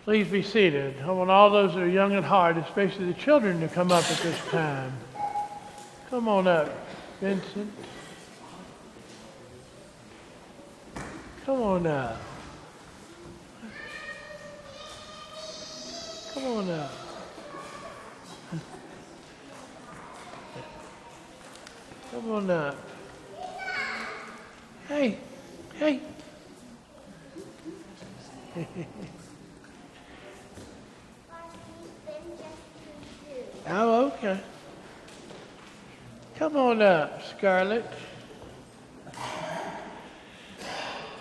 Please be seated. I want all those that are young at heart, especially the children, to come up at this time. Come on up, Vincent. Come on up. Come on up. Come on up. Hey, hey. Oh, okay. Come on up, Scarlett.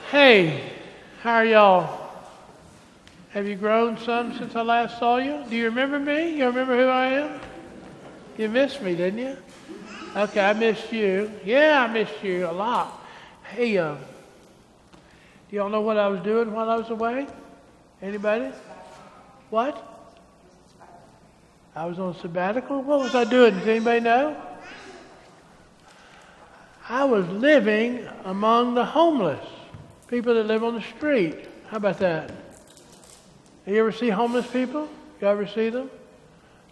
Hey, how are y'all? Have you grown some since I last saw you? Do you remember me? You remember who I am? You missed me, didn't you? Okay, I missed you. Yeah, I missed you a lot. Hey, do y'all know what I was doing while I was away? Anybody? What? I was on sabbatical? What was I doing? Does anybody know? I was living among the homeless. People that live on the street. How about that? You ever see homeless people? You ever see them?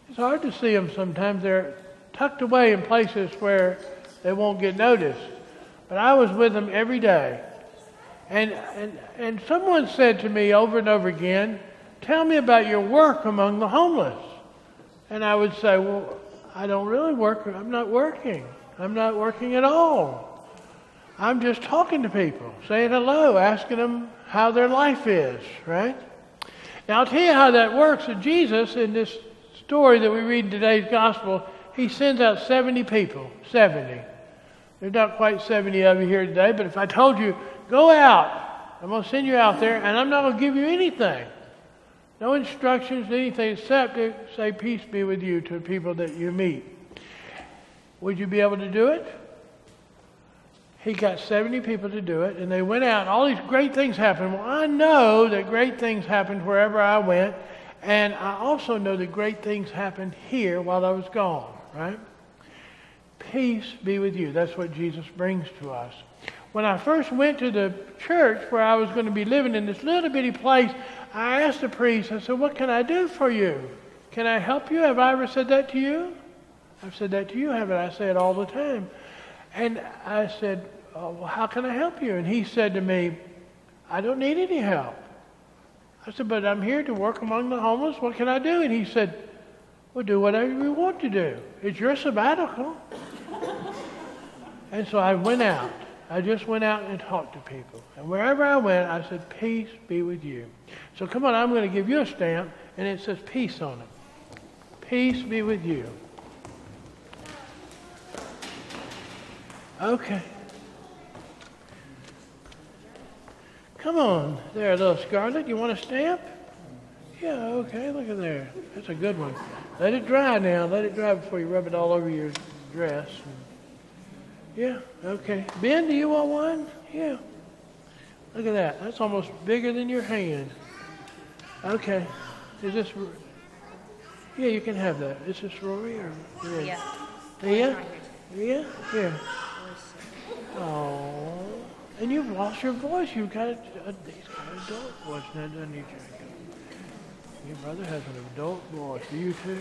It's hard to see them sometimes. They're tucked away in places where they won't get noticed. But I was with them every day. And someone said to me over and over again, tell me about your work among the homeless. And I would say, well, I don't really work. I'm not working. I'm not working at all. I'm just talking to people, saying hello, asking them how their life is, right? Now, I'll tell you how that works. So Jesus, in this story that we read in today's gospel, he sends out 70 people, 70. There's not quite 70 of you here today, but if I told you, go out, I'm going to send you out there, and I'm not going to give you anything. No instructions, anything, except to say, peace be with you to people that you meet. Would you be able to do it? He got 70 people to do it, and they went out, and all these great things happened. Well, I know that great things happened wherever I went, and I also know that great things happened here while I was gone, right? Peace be with you. That's what Jesus brings to us. When I first went to the church where I was going to be living in this little bitty place, I asked the priest, I said, what can I do for you? Can I help you? Have I ever said that to you? I've said that to you, haven't I? I say it all the time. And I said, oh, well, how can I help you? And he said to me, I don't need any help. I said, but I'm here to work among the homeless. What can I do? And he said, well, do whatever you want to do. It's your sabbatical. And so I went out. I just went out and talked to people. And wherever I went, I said, peace be with you. So come on, I'm going to give you a stamp, and it says peace on it. Peace be with you. Okay. Come on. There, little Scarlett. You want a stamp? Yeah, okay. Look at there. That's a good one. Let it dry now. Let it dry before you rub it all over your dress. Yeah, okay. Ben, do you want one? Yeah. Look at that. That's almost bigger than your hand. Okay. Is this... Yeah, you can have that. Is this Rory or... Yeah. Yeah? Yeah? Yeah. Oh. And you've lost your voice. You've got he's got an adult voice now, doesn't he, Jacob? Your brother has an adult voice. Do you too?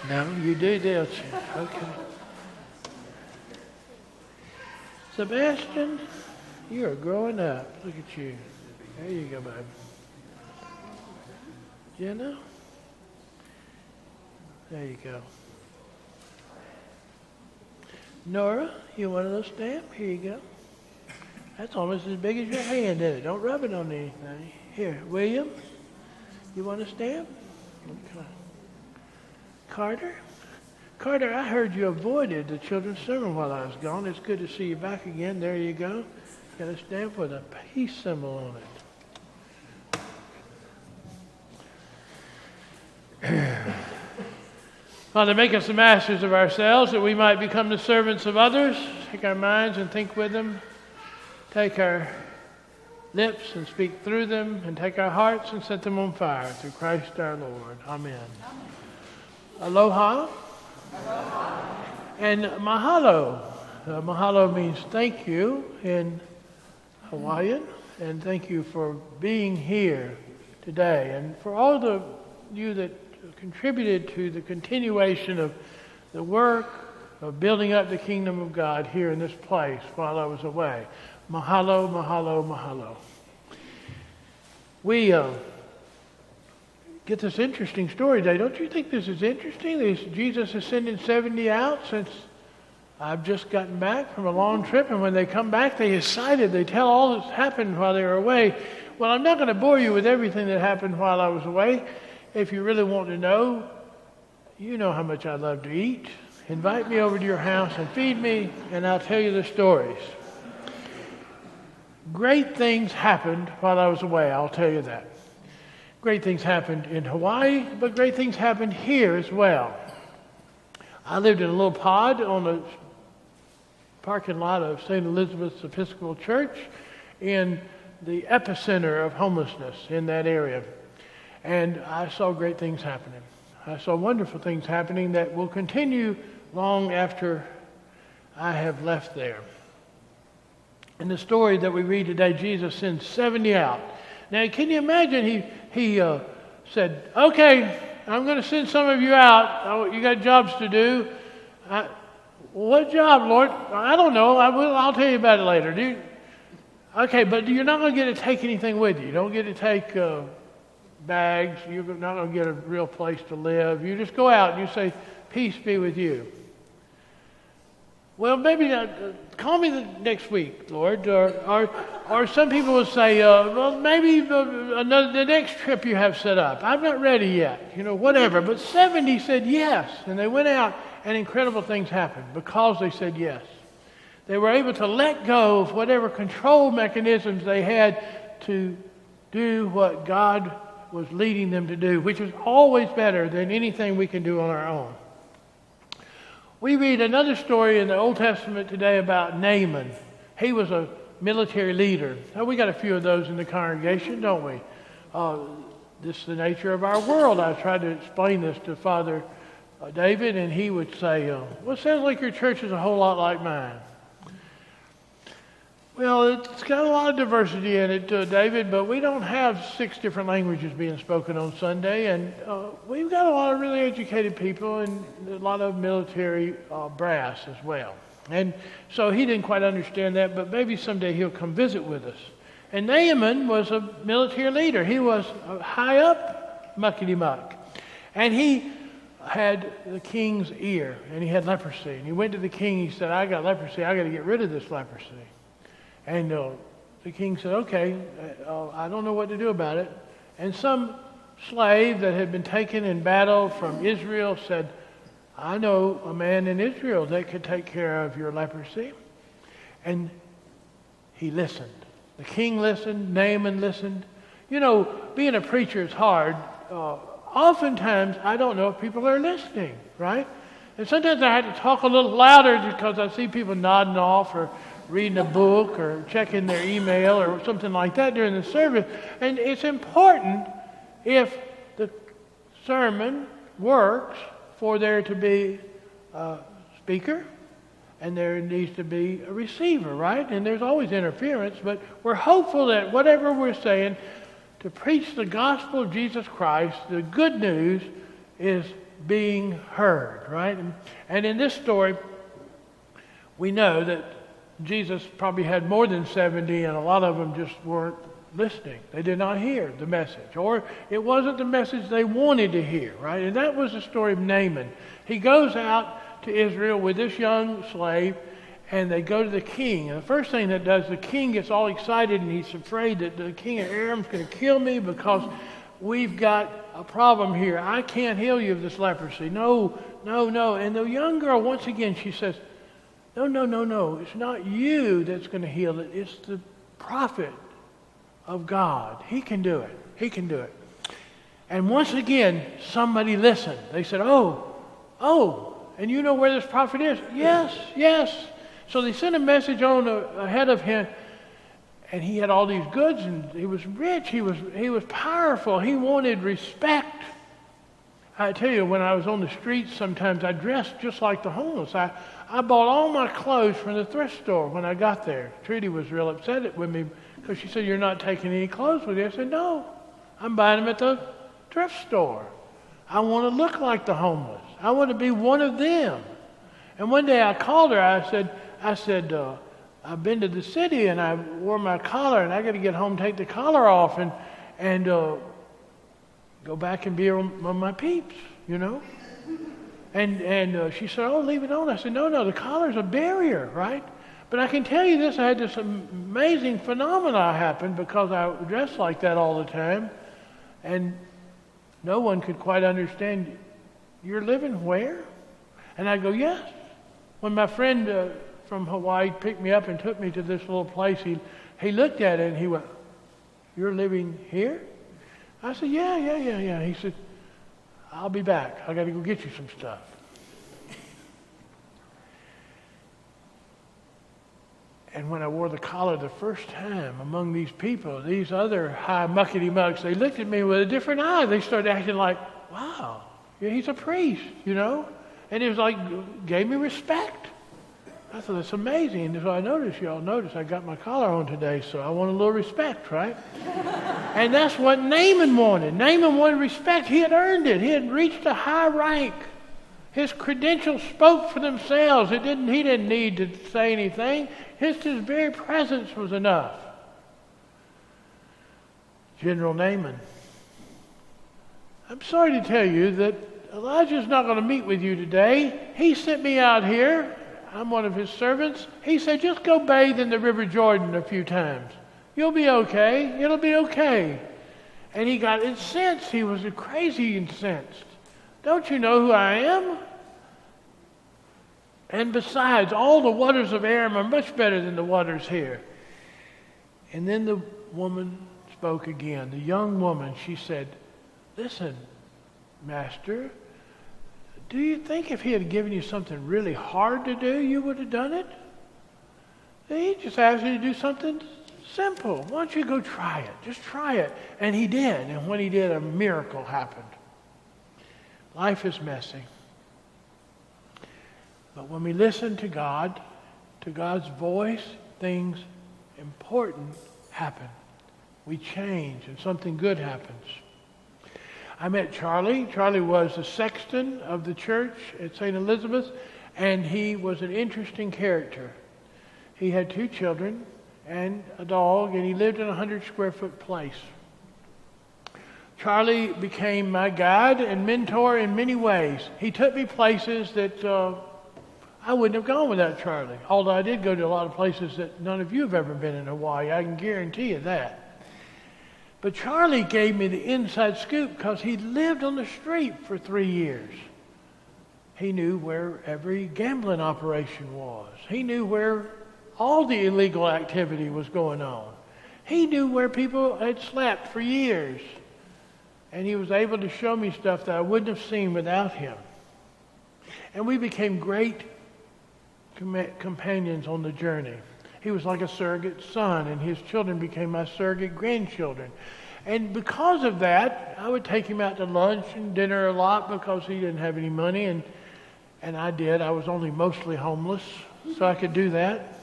No, you do, don't you? Okay. Sebastian, you are growing up. Look at you. There you go, baby. Jenna? There you go. Nora, you want a little stamp? Here you go. That's almost as big as your hand, isn't it? Don't rub it on anything. Here, William, you want a stamp? Okay. Carter? Carter, I heard you avoided the children's sermon while I was gone. It's good to see you back again. There you go. Got a stamp with a peace symbol on it. Father, make us the masters of ourselves that we might become the servants of others. Take our minds and think with them. Take our lips and speak through them. And take our hearts and set them on fire through Christ our Lord. Amen. Aloha. And mahalo. Mahalo means thank you in Hawaiian. And thank you for being here today. And for all of you that contributed to the continuation of the work of building up the kingdom of God here in this place while I was away. Mahalo, mahalo, mahalo. We get this interesting story today. Don't you think this is interesting? Jesus is sending 70 out since I've just gotten back from a long trip, and when they come back, they're excited. They tell all that's happened while they were away. Well, I'm not going to bore you with everything that happened while I was away. If you really want to know, you know how much I love to eat. Invite me over to your house and feed me, and I'll tell you the stories. Great things happened while I was away, I'll tell you that. Great things happened in Hawaii, but great things happened here as well. I lived in a little pod on the parking lot of St. Elizabeth's Episcopal Church in the epicenter of homelessness in that area. And I saw great things happening. I saw wonderful things happening that will continue long after I have left there. In the story that we read today, Jesus sends 70 out. Now, can you imagine he said, okay, I'm going to send some of you out. Oh, you got jobs to do. What job, Lord? I don't know. I'll tell you about it later. Okay, but you're not going to get to take anything with you. You don't get to take bags. You're not going to get a real place to live. You just go out and you say, peace be with you. Well, maybe not, call me next week, Lord. Or some people will say, well, maybe the next trip you have set up. I'm not ready yet, whatever. But 70 said yes, and they went out, and incredible things happened because they said yes. They were able to let go of whatever control mechanisms they had to do what God was leading them to do, which is always better than anything we can do on our own. We read another story in the Old Testament today about Naaman. He was a military leader. Now, we got a few of those in the congregation, don't we? This is the nature of our world. I tried to explain this to Father David, and he would say, well, it sounds like your church is a whole lot like mine. Well, it's got a lot of diversity in it, David, but we don't have 6 different languages being spoken on Sunday, and we've got a lot of really educated people and a lot of military brass as well. And so he didn't quite understand that, but maybe someday he'll come visit with us. And Naaman was a military leader. He was high up, muckety-muck. And he had the king's ear, and he had leprosy. And he went to the king, he said, I got leprosy, I got to get rid of this leprosy. And the king said, okay, I don't know what to do about it. And some slave that had been taken in battle from Israel said, I know a man in Israel that could take care of your leprosy. And he listened. The king listened. Naaman listened. Being a preacher is hard. Oftentimes, I don't know if people are listening, right? And sometimes I have to talk a little louder because I see people nodding off or reading a book or checking their email or something like that during the service. And it's important, if the sermon works, for there to be a speaker and there needs to be a receiver, right? And there's always interference, but we're hopeful that whatever we're saying, to preach the gospel of Jesus Christ, the good news, is being heard, right? And in this story, we know that Jesus probably had more than 70, and a lot of them just weren't listening. They did not hear the message, or it wasn't the message they wanted to hear, right? And that was the story of Naaman. He goes out to Israel with this young slave, and they go to the king. And the first thing that does, the king gets all excited, and he's afraid that the king of Aram's going to kill me because we've got a problem here. I can't heal you of this leprosy. No. And the young girl, once again, she says, No. It's not you that's going to heal it. It's the prophet of God. He can do it. And once again, somebody listened. They said, oh, and you know where this prophet is? Yes. So they sent a message on ahead of him, and he had all these goods, and he was rich. He was powerful. He wanted respect. I tell you, when I was on the streets, sometimes I dressed just like the homeless. I bought all my clothes from the thrift store when I got there. Trudy was real upset with me because she said, "You're not taking any clothes with you." I said, "No, I'm buying them at the thrift store. I want to look like the homeless. I want to be one of them. And one day I called her. I said, I've been to the city and I wore my collar and I got to get home, take the collar off and go back and be among my peeps, you know. And she said, oh, leave it on. I said, no, the collar's a barrier, right? But I can tell you this, I had this amazing phenomena happen because I dressed like that all the time. And no one could quite understand, you're living where? And I go, yes. When my friend from Hawaii picked me up and took me to this little place, he looked at it and he went, you're living here? I said, yeah. He said, I'll be back. I got to go get you some stuff. And when I wore the collar the first time among these people, these other high muckety mucks, they looked at me with a different eye. They started acting like, wow, yeah, he's a priest, you know? And it was like, gave me respect. I thought, that's amazing. And so I noticed, y'all notice I got my collar on today, so I want a little respect, right? And that's what Naaman wanted. Naaman wanted respect. He had earned it. He had reached a high rank. His credentials spoke for themselves. He didn't need to say anything. His very presence was enough. General Naaman. I'm sorry to tell you that Elijah's not going to meet with you today. He sent me out here. I'm one of his servants. He said, just go bathe in the River Jordan a few times. You'll be okay. It'll be okay. And he got incensed. He was crazy incensed. Don't you know who I am? And besides, all the waters of Aram are much better than the waters here. And then the woman spoke again. The young woman, she said, listen, Master, do you think if he had given you something really hard to do, you would have done it? He just asked you to do something simple. Why don't you go try it? Just try it. And he did. And when he did, a miracle happened. Life is messy. But when we listen to God, to God's voice, things important happen. We change and something good happens. I met Charlie. Charlie was the sexton of the church at St. Elizabeth, and he was an interesting character. He had 2 children and a dog, and he lived in a 100-square-foot place. Charlie became my guide and mentor in many ways. He took me places that I wouldn't have gone without Charlie, although I did go to a lot of places that none of you have ever been in Hawaii. I can guarantee you that. But Charlie gave me the inside scoop because he lived on the street for 3 years. He knew where every gambling operation was. He knew where all the illegal activity was going on. He knew where people had slept for years. And he was able to show me stuff that I wouldn't have seen without him. And we became great companions on the journey. He was like a surrogate son, and his children became my surrogate grandchildren. And because of that, I would take him out to lunch and dinner a lot because he didn't have any money, and I did. I was only mostly homeless, so I could do that.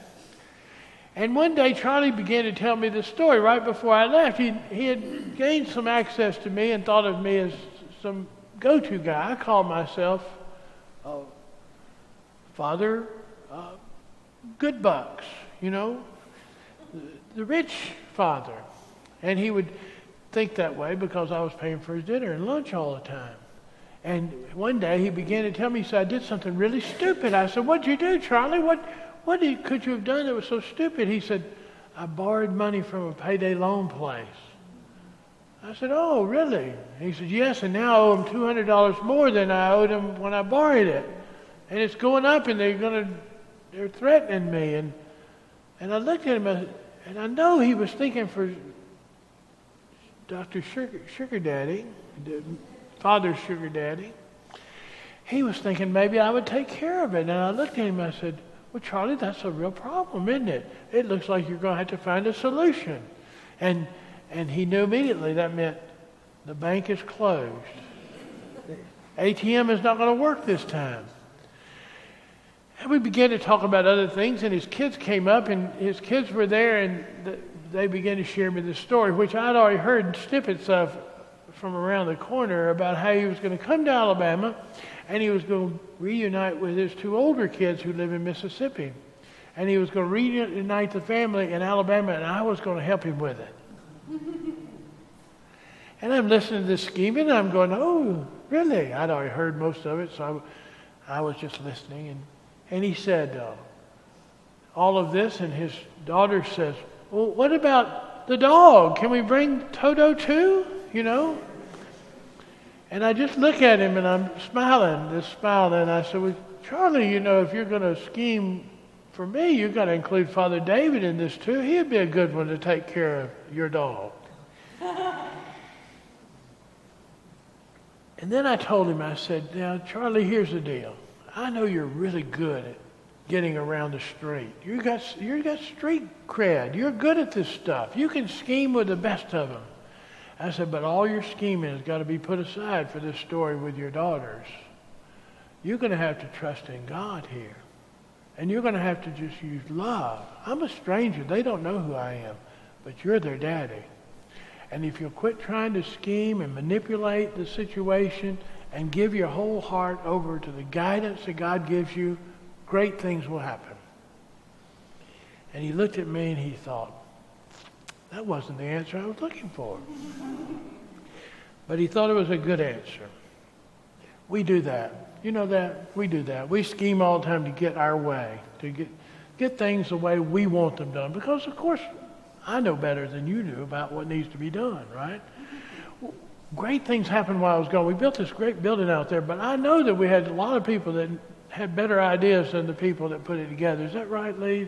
And one day, Charlie began to tell me this story right before I left. He had gained some access to me and thought of me as some go-to guy. I called myself Father Goodbucks, you know, the rich father. And he would think that way because I was paying for his dinner and lunch all the time. And one day he began to tell me, he said, I did something really stupid. I said, what'd you do, Charlie? What could you have done that was so stupid? He said, I borrowed money from a payday loan place. I said, oh, really? He said, yes, and now I owe him $200 more than I owed him when I borrowed it. And it's going up, and they're threatening me. And I looked at him, and I know he was thinking for Dr. Sugar Daddy, Father's Sugar Daddy. He was thinking maybe I would take care of it. And I looked at him, and I said, well, Charlie, that's a real problem, isn't it? It looks like you're going to have to find a solution. And he knew immediately that meant the bank is closed. The ATM is not going to work this time. And we began to talk about other things, and his kids came up, and his kids were there, and they began to share me this story, which I'd already heard snippets of from around the corner, about how he was going to come to Alabama and he was going to reunite with his two older kids who live in Mississippi. And he was going to reunite the family in Alabama, and I was going to help him with it. And I'm listening to this scheme, and I'm going, oh, really? I'd already heard most of it, so I was just listening. And he said all of this, and his daughter says, well, what about the dog? Can we bring Toto too? You know? And I just look at him, and I'm smiling, and I said, well, Charlie, you know, if you're going to scheme for me, you've got to include Father David in this too. He'd be a good one to take care of your dog. And then I told him, I said, now, Charlie, here's the deal. I know you're really good at getting around the street. You got street cred. You're good at this stuff. You can scheme with the best of them. I said, but all your scheming has got to be put aside for this story with your daughters. You're going to have to trust in God here. And you're going to have to just use love. I'm a stranger. They don't know who I am. But you're their daddy. And if you'll quit trying to scheme and manipulate the situation and give your whole heart over to the guidance that God gives you, great things will happen. And he looked at me and he thought, that wasn't the answer I was looking for. But he thought it was a good answer. We do that. You know that? We do that. We scheme all the time to get our way, to get things the way we want them done. Because, of course, I know better than you do about what needs to be done, right? Great things happened while I was gone. We built this great building out there, but I know that we had a lot of people that had better ideas than the people that put it together. Is that right, Lee?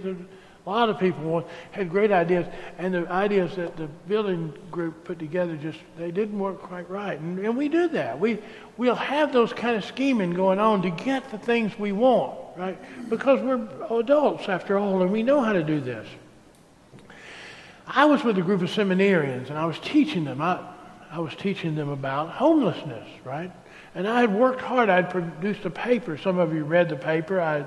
A lot of people had great ideas, and the ideas that the building group put together they didn't work quite right. And we do that. We'll have those kind of scheming going on to get the things we want, right? Because we're adults, after all, and we know how to do this. I was with a group of seminarians, and I was teaching them. I was teaching them about homelessness, right? And I had worked hard. I'd produced a paper. Some of you read the paper. I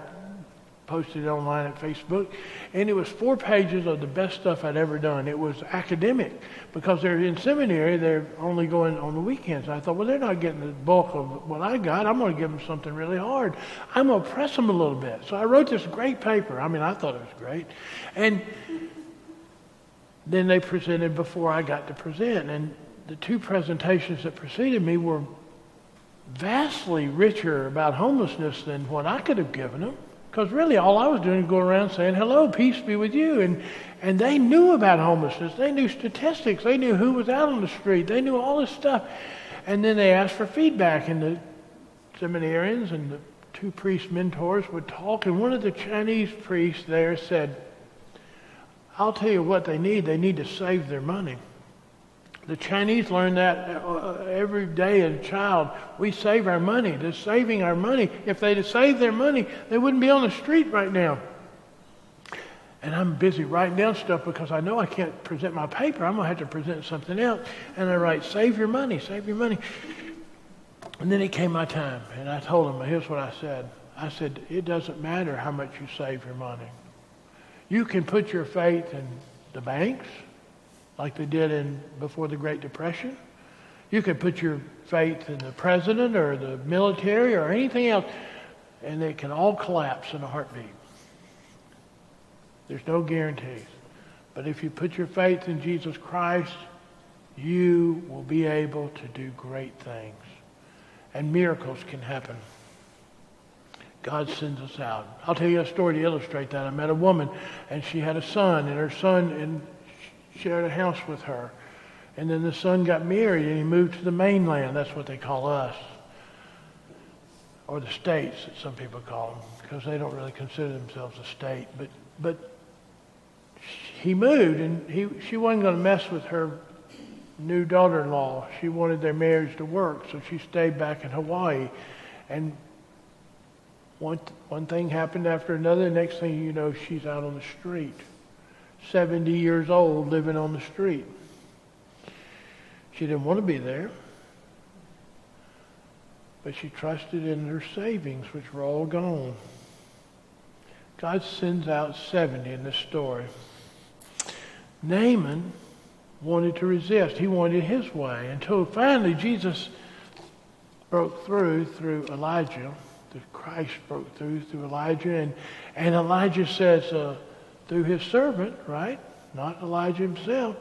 posted it online at Facebook. And it was 4 pages of the best stuff I'd ever done. It was academic because they're in seminary. They're only going on the weekends. I thought, well, they're not getting the bulk of what I got. I'm going to give them something really hard. I'm going to press them a little bit. So I wrote this great paper. I mean, I thought it was great. And then they presented before I got to present. And the 2 presentations that preceded me were vastly richer about homelessness than what I could have given them. Because really all I was doing was going around saying, hello, peace be with you. And they knew about homelessness. They knew statistics. They knew who was out on the street. They knew all this stuff. And then they asked for feedback. And the seminarians and the 2 priest mentors would talk. And one of the Chinese priests there said, I'll tell you what they need. They need to save their money. The Chinese learn that every day as a child. We save our money. They're saving our money. If they'd have saved their money, they wouldn't be on the street right now. And I'm busy writing down stuff because I know I can't present my paper. I'm going to have to present something else. And I write, save your money, save your money. And then it came my time. And I told them, here's what I said. I said, it doesn't matter how much you save your money. You can put your faith in the banks, like they did before the Great Depression. You could put your faith in the president or the military or anything else, and they can all collapse in a heartbeat. There's no guarantees. But if you put your faith in Jesus Christ, you will be able to do great things. And miracles can happen. God sends us out. I'll tell you a story to illustrate that. I met a woman, and she had a son, and her son shared a house with her. And then the son got married and he moved to the mainland. That's what they call us. Or the states, that some people call them, because they don't really consider themselves a state. But he moved, and she wasn't going to mess with her new daughter-in-law. She wanted their marriage to work, so she stayed back in Hawaii. And one thing happened after another. The next thing you know, she's out on the street. 70 years old, living on the street. She didn't want to be there, but she trusted in her savings, which were all gone. God sends out 70 in this story. Naaman wanted to resist. He wanted his way until finally Jesus broke through Elijah. The Christ broke through Elijah. And Elijah says, through his servant, right? Not Elijah himself.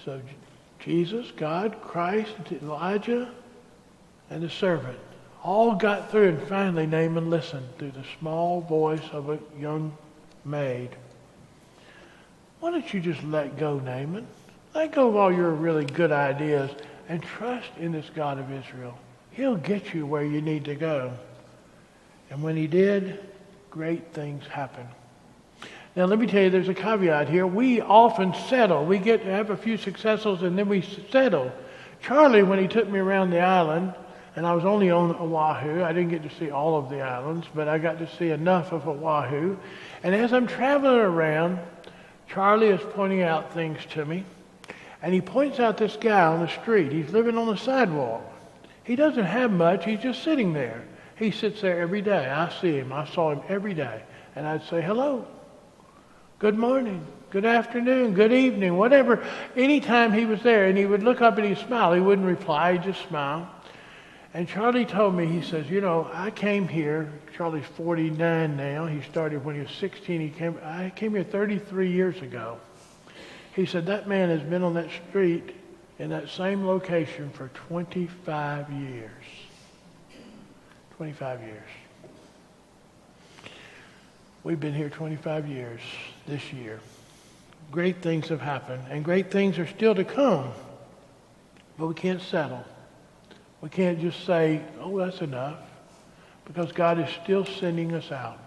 So Jesus, God, Christ, Elijah, and the servant all got through. And finally Naaman listened through the small voice of a young maid. Why don't you just let go, Naaman? Let go of all your really good ideas and trust in this God of Israel. He'll get you where you need to go. And when he did, great things happened. Now, let me tell you, there's a caveat here. We often settle. We get to have a few successes, and then we settle. Charlie, when he took me around the island, and I was only on Oahu, I didn't get to see all of the islands, but I got to see enough of Oahu. And as I'm traveling around, Charlie is pointing out things to me. And he points out this guy on the street. He's living on the sidewalk. He doesn't have much. He's just sitting there. He sits there every day. I see him. I saw him every day. And I'd say, hello. Good morning, good afternoon, good evening, whatever. Anytime he was there, and he would look up and he'd smile. He wouldn't reply, he'd just smile. And Charlie told me, he says, I came here. Charlie's 49 now. He started when he was 16. I came here 33 years ago. He said, that man has been on that street in that same location for 25 years. 25 years. We've been here 25 years this year. Great things have happened, and great things are still to come. But we can't settle. We can't just say, oh, that's enough, because God is still sending us out.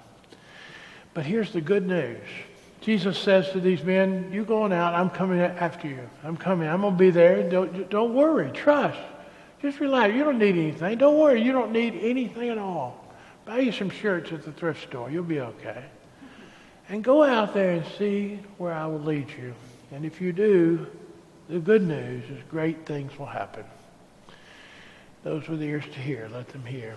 But here's the good news. Jesus says to these men, you going out, I'm coming after you. I'm coming. I'm going to be there. Don't worry. Trust. Just relax. You don't need anything. Don't worry. You don't need anything at all. Buy you some shirts at the thrift store. You'll be okay. And go out there and see where I will lead you. And if you do, the good news is great things will happen. Those with ears to hear, let them hear.